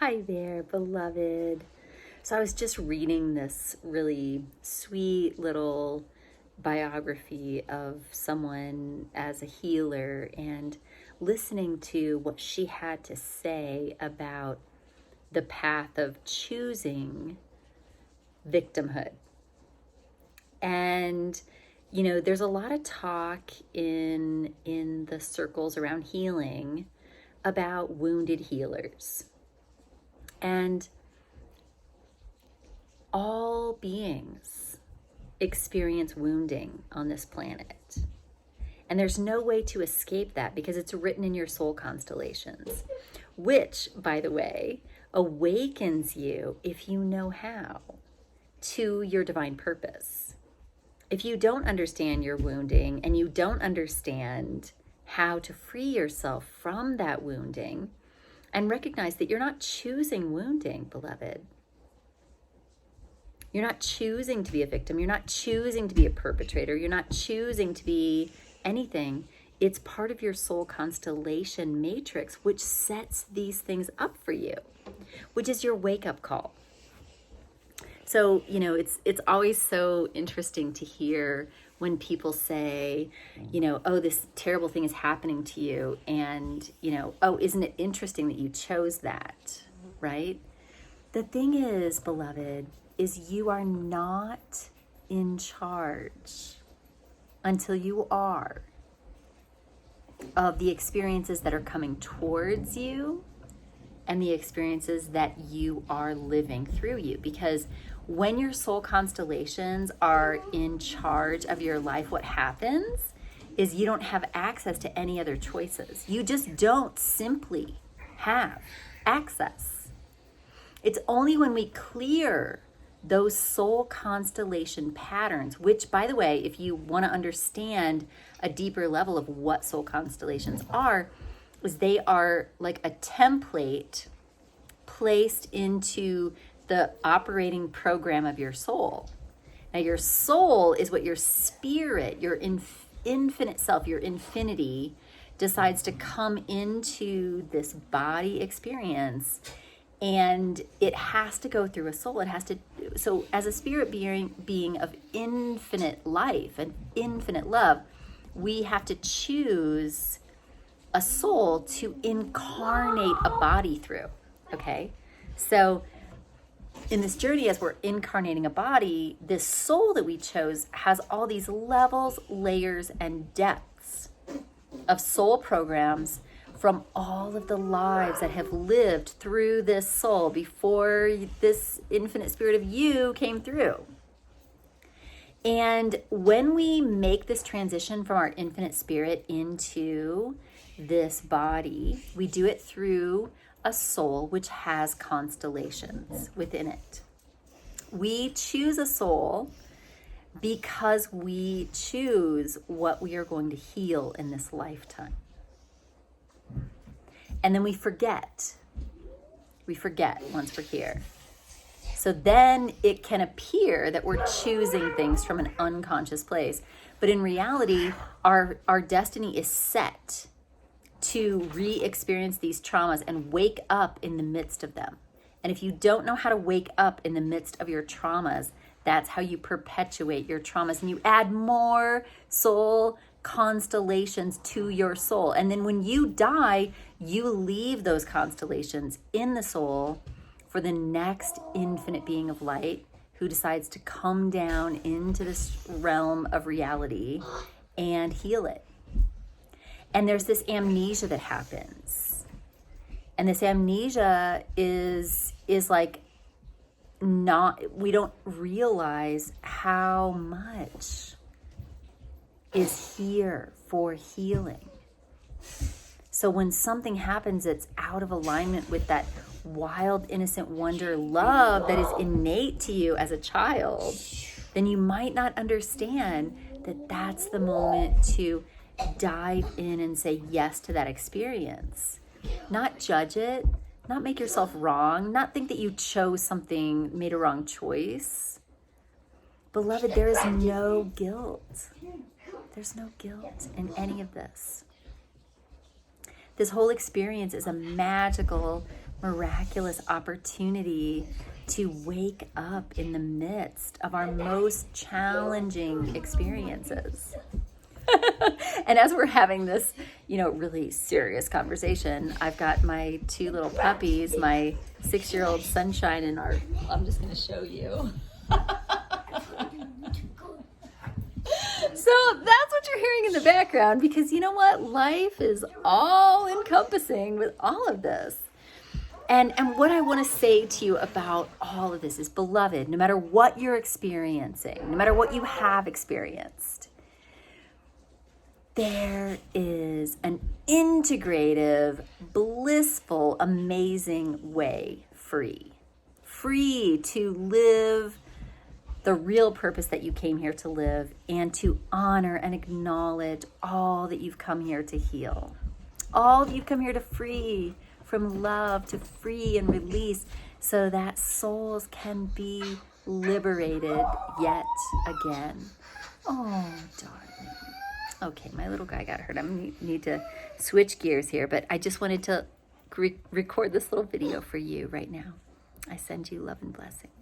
Hi there, beloved. So I was just reading this really sweet little biography of someone as a healer and listening to what she had to say about the path of choosing victimhood. And there's a lot of talk in the circles around healing about wounded healers. And all beings experience wounding on this planet. And there's no way to escape that because it's written in your soul constellations, which, by the way, awakens you, if you know how, to your divine purpose. If you don't understand your wounding and you don't understand how to free yourself from that wounding, and recognize that you're not choosing wounding, beloved. You're not choosing to be a victim. You're not choosing to be a perpetrator. You're not choosing to be anything. It's part of your soul constellation matrix, which sets these things up for you, which is your wake-up call. So, it's always so interesting to hear when people say, oh, this terrible thing is happening to you. And, oh, isn't it interesting that you chose that, right? The thing is, beloved, is you are not in charge until you are of the experiences that are coming towards you and the experiences that you are living through you. Because when your soul constellations are in charge of your life, what happens is you don't have access to any other choices. You just don't simply have access. It's only when we clear those soul constellation patterns, which, by the way, if you want to understand a deeper level of what soul constellations are, is they are like a template placed into the operating program of your soul. Now, your soul is what your spirit, your infinite self, your infinity decides to come into this body experience, and it has to go through a soul. It has to. So, as a spirit being of infinite life and infinite love, we have to choose a soul to incarnate a body through. Okay, so in this journey, as we're incarnating a body, this soul that we chose has all these levels, layers, and depths of soul programs from all of the lives that have lived through this soul before this infinite spirit of you came through. And when we make this transition from our infinite spirit into this body, we do it through a soul which has constellations within it. We choose a soul because we choose what we are going to heal in this lifetime. And then we forget. We forget once we're here. So then it can appear that we're choosing things from an unconscious place. But in reality, our destiny is set to re-experience these traumas and wake up in the midst of them. And if you don't know how to wake up in the midst of your traumas, that's how you perpetuate your traumas, and you add more soul constellations to your soul. And then when you die, you leave those constellations in the soul for the next infinite being of light who decides to come down into this realm of reality and heal it. And there's this amnesia that happens. And this amnesia is like we don't realize how much is here for healing. So when something happens that's out of alignment with that wild, innocent wonder love that is innate to you as a child, then you might not understand that that's the moment to dive in and say yes to that experience. Not judge it, not make yourself wrong, not think that you chose something, made a wrong choice. Beloved, there is no guilt. There's no guilt in any of this. This whole experience is a magical miraculous opportunity to wake up in the midst of our most challenging experiences. And as we're having this, really serious conversation, I've got my two little puppies, my 6-year-old Sunshine and I'm just going to show you. So that's what you're hearing in the background, because you know what? Life is all encompassing with all of this. And what I want to say to you about all of this is, beloved, no matter what you're experiencing, no matter what you have experienced, there is an integrative, blissful, amazing way free to live the real purpose that you came here to live, and to honor and acknowledge all that you've come here to heal, all that you've come here to free from love, to free and release, so that souls can be liberated yet again. Oh, darling. Okay, my little guy got hurt. I need to switch gears here, but I just wanted to record this little video for you right now. I send you love and blessings.